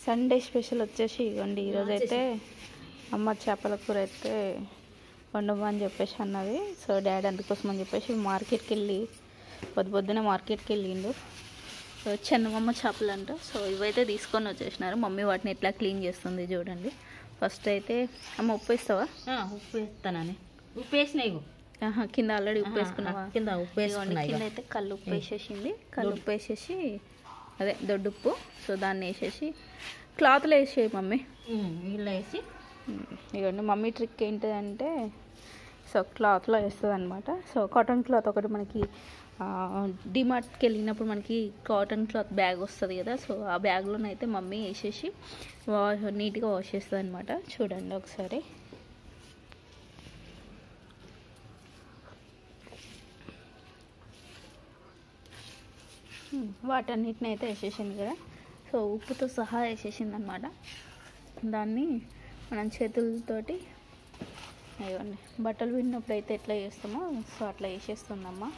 Sunday special వచ్చేసి ఇవ్వండి. ఈరోజైతే అమ్మ చేపల కూర అయితే వండమని చెప్పేసి అన్నది. సో డాడీ అందుకోసం అని చెప్పేసి మార్కెట్కి వెళ్ళి పొద్దున మార్కెట్కి వెళ్ళిండు. సో చందమామ చేపలు అంట. సో ఇవైతే తీసుకొని వచ్చేసినారు. మమ్మీ వాటిని ఎట్లా క్లీన్ చేస్తుంది చూడండి. ఫస్ట్ అయితే అమ్మ ఉప్పు వేస్తావా? ఉప్పు వేస్తానని. ఉప్పు వేసినాయి కింద ఆల్రెడీ ఉప్పు వేసుకున్నావా? కింద ఉప్పు వేసుకోండి. కింద అయితే కళ్ళు ఉప్పు వేసేసింది. కళ్ళు ఉప్పు వేసేసి అదే దొడ్డుప్పు. సో దాన్ని వేసేసి క్లాత్లో వేసేయి మమ్మీ. నీళ్ళు వేసి ఇవ్వండి. మమ్మీ ట్రిక్ ఏంటిదంటే సో క్లాత్లో వేస్తుంది అనమాట. సో కాటన్ క్లాత్ ఒకటి మనకి డిమార్ట్కి వెళ్ళినప్పుడు మనకి కాటన్ క్లాత్ బ్యాగ్ వస్తుంది కదా. సో ఆ బ్యాగ్లోనైతే మమ్మీ వేసేసి నీట్గా వాష్ చేస్తుంది అనమాట. చూడండి ఒకసారి. వాటన్నిటిని అయితే వేసేసింది కదా. సో ఉప్పుతో సహా వేసేసింది అనమాట. దాన్ని మనం చేతులతోటి అయ్యండి బట్టలు విన్నప్పుడు అయితే ఎట్లా చేస్తామో సో అట్లా వేసేస్తుందమ్మా.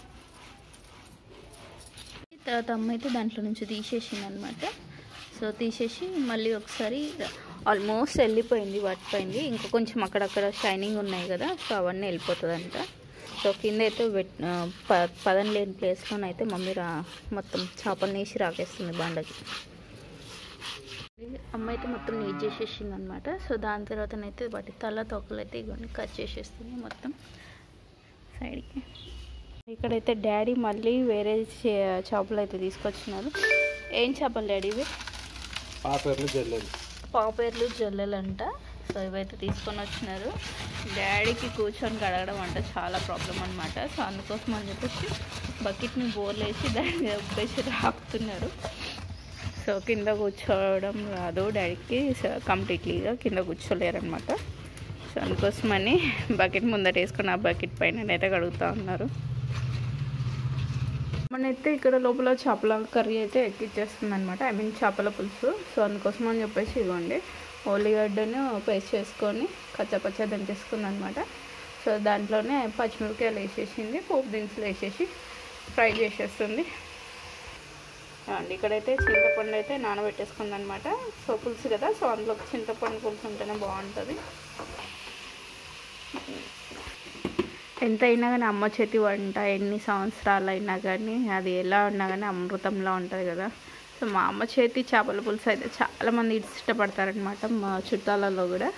తర్వాత అమ్మ అయితే దాంట్లో నుంచి తీసేసింది అనమాట. సో తీసేసి మళ్ళీ ఒకసారి ఆల్మోస్ట్ వెళ్ళిపోయింది, పట్టిపోయింది. ఇంకా కొంచెం అక్కడక్కడ షైనింగ్ ఉన్నాయి కదా. సో అవన్నీ వెళ్ళిపోతుందంట. సో కింద అయితే పదం లేని ప్లేస్లోనైతే మమ్మీ మొత్తం చేపలు వేసి రాకేస్తుంది బండకి. అమ్మ అయితే మొత్తం నీట్ చేసేసింది అనమాట. సో దాని తర్వాతనైతే వాటి తల తొక్కలు అయితే ఇవన్నీ కట్ చేసేస్తుంది మొత్తం సైడ్కి. ఇక్కడైతే డాడీ మళ్ళీ వేరే చేపలు అయితే తీసుకొచ్చినారు. ఏం చేపలు డాడీ ఇవి? పాపేర్లు జల్లెలు అంట. సో ఇవైతే తీసుకొని వచ్చినారు. డాడీకి కూర్చొని కడగడం అంటే చాలా ప్రాబ్లం అనమాట. సో అందుకోసం అని చెప్పేసి బకెట్ని బోర్లు వేసి దాని మీద ఉప్పేసి రాకుతున్నారు. సో కింద కూర్చోవడం రాదు డాడీకి కంప్లీట్లీగా, కింద కూర్చోలేరనమాట. సో అందుకోసమని బకెట్ ముందట వేసుకొని ఆ బకెట్ పైన అయితే కడుగుతూ ఉన్నారు. మనైతే ఇక్కడ లోపల చేపల కర్రీ అయితే ఎక్కిచ్చేస్తుంది అనమాట. ఐ మీన్ చేపల పులుసు. సో అందుకోసం అని చెప్పేసి ఇవ్వండి ఉల్లిగడ్డను పేస్ట్ చేసుకొని కచ్చపచ్చ దంచేసుకుంది అనమాట. సో దాంట్లోనే పచ్చిమిరపకాయలు వేసేసింది, పోపు దినుసులు వేసేసి ఫ్రై చేసేస్తుంది అండి. ఇక్కడైతే చింతపండు అయితే నానబెట్టేసుకుంది అనమాట. సో పులుసు కదా. సో అందులో చింతపండు పులుసు ఉంటేనే బాగుంటుంది. ఎంతైనా కానీ అమ్మ చేతి వంట ఎన్ని సంవత్సరాలు అయినా కానీ అది ఎలా ఉన్నా కానీ అమృతంలా ఉంటుంది కదా. సో మా అమ్మ చేతి చేపల పులుసు అయితే చాలామంది ఇష్టపడతారనమాట మా చుట్టాలలో కూడా.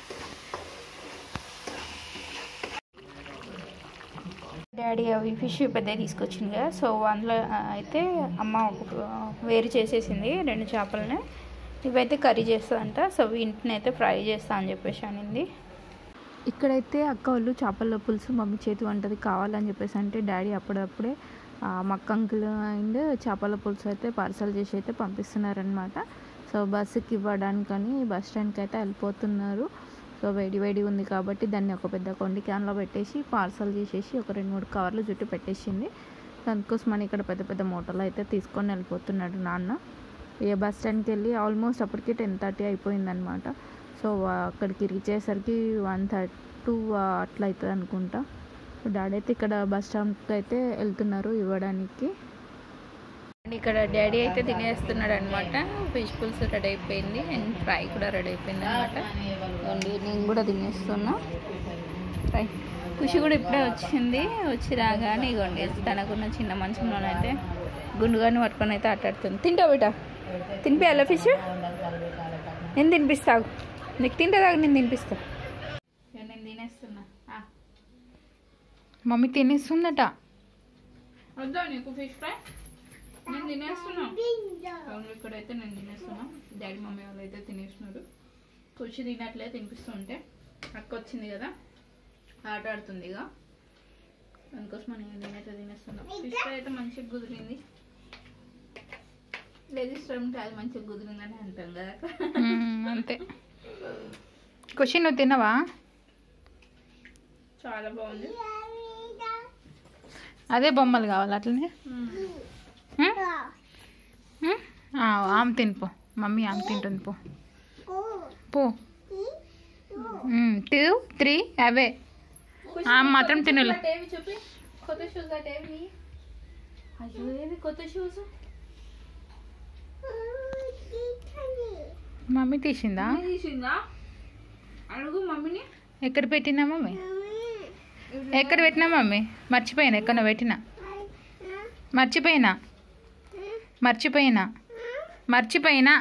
డాడీ అవి ఫిష్ పెద్ద తీసుకొచ్చింది కదా. సో అందులో అయితే అమ్మ వేరు చేసేసింది 2 చేపలని. ఇవైతే కర్రీ చేస్తుందంట. సో వీటిని అయితే ఫ్రై చేస్తా అని చెప్పేసి అనింది. ఇక్కడైతే అక్క వాళ్ళు చేపల పులుసు మమ్మీ చేతి వంటది కావాలని చెప్పేసి అంటే డాడీ అప్పుడప్పుడే మక్క అంకుల్ అండ్ చేపల పులుసు అయితే పార్సల్ చేసి అయితే పంపిస్తున్నారనమాట. సో బస్సుకి ఇవ్వడానికని బస్ స్టాండ్కి అయితే వెళ్ళిపోతున్నారు. సో వేడి ఉంది కాబట్టి దాన్ని ఒక పెద్ద కొండి క్యాన్లో పెట్టేసి పార్సల్ చేసేసి ఒక 2-3 కవర్లు చుట్టూ పెట్టేసింది. దానికోసం మనం ఇక్కడ పెద్ద మూటలు అయితే తీసుకొని వెళ్ళిపోతున్నాడు నాన్న. ఏ బస్ స్టాండ్కి వెళ్ళి ఆల్మోస్ట్ అప్పటికి 10:30 అయిపోయిందనమాట. సో అక్కడికి రీచ్ అయ్యేసరికి 1:32 అట్లా అవుతుంది అనుకుంటా. డాడీ అయితే ఇక్కడ బస్ స్టాండ్కి అయితే వెళ్తున్నారు ఇవ్వడానికి. ఇక్కడ డాడీ అయితే తినేస్తున్నాడు అనమాట. ఫిష్ పులుసు రెడీ అయిపోయింది అండ్ ఫ్రై కూడా రెడీ అయిపోయింది అనమాట. నేను కూడా తినేస్తున్నా ఫ్రై. ఖుషి కూడా ఇప్పుడే వచ్చింది. వచ్చి రాగానే ఇగోండి తనకున్న చిన్న మంచంలోనైతే గుండుగాని పట్టుకొని అయితే ఆటాడుతుంది. తింటావు బిడ్డ? తినిపించాలా ఫిష్? నేను తినిపిస్తావు, నీకు తింటేదాకా నేను తినిపిస్తా. నేను తినేస్తున్నా. మమ్మీ తినేస్తుందట. వద్దా నీకు ఫిష్ ఫ్రై? నేను తినేస్తున్నా. ఇక్కడైతే నేను తినేస్తున్నా. డాడీ మమ్మీ వాళ్ళు అయితే తినేస్తున్నారు. కూర్చి తినట్లే తినిపిస్తుంటే అక్క వచ్చింది కదా ఆట ఆడుతుంది ఇక. అందుకోసం నేనైతే తినేస్తున్నా. ఫిష్ ఫ్రై అయితే మంచిగా కుదిరింది. లేదు ఇష్టం ఉంటే అది మంచిగా కుదిరిందని అంటాం కదా అంతే. ఖుషి నువ్వు తినవా? చాలా బాగుంది. అదే బొమ్మలు కావాలి అట్లనే. ఆమె తినిపో మమ్మీ, ఆమె తింటుంది పో పో. 2, 3 అవే ఆమె మాత్రం తినలే. చూపి కొత్త షూస్ అటేవి. అయ్యో ఏవి కొత్త షూస్? మమ్మీ తీసిందా? తీసిందా అడుగు మమ్మీని. ఎక్కడ పెట్టినా మమ్మీ? ఎక్కడ పెట్టినా మమ్మీ? మర్చిపోయినా. ఎక్కడ పెట్టినా? మర్చిపోయినా. మర్చిపోయినా. మర్చిపోయినా.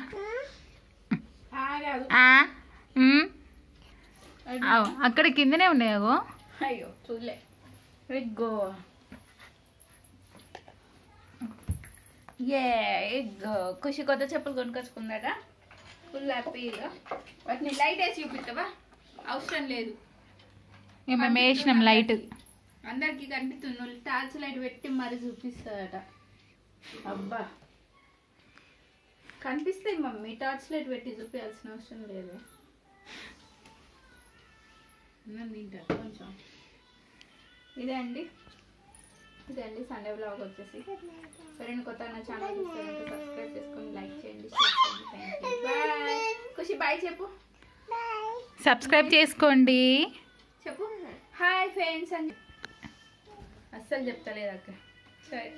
అక్కడ కిందనే ఉన్నాయో. అయ్యో చూడలే. ఎగ్గో ఎగ్ ఖుషి కొత్త చెప్పులు కొనుకొచ్చుకుందట. ఫుల్ హ్యాపీగా. వాటిని లైట్ వేసి చూపిస్తావా? అవసరం లేదు. మేము వేసినాం లైట్. అందరికి కనిపిస్తుంది. టార్చ్ లైట్ పెట్టి మరి చూపిస్తుందట. అబ్బా కనిపిస్తాయి మమ్మీ. టార్చ్ లైట్ పెట్టి చూపించాల్సిన అవసరం లేదు. తింటారు కొంచెం. ఇదండి సండే వ్లాగ్ వచ్చేసి. సరైన కొత్త నా ఛానల్ సబ్స్క్రైబ్ చేసుకొని లైక్ చేయండి, షేర్ చేయండి. Thank you. Bye. Khushi bye చెప్పు. సబ్స్క్రైబ్ చేసుకోండి. చెప్పు హాయ్ ఫ్రెండ్స్ అని. అస్సలు చెప్తలేదు అక్క. సరే.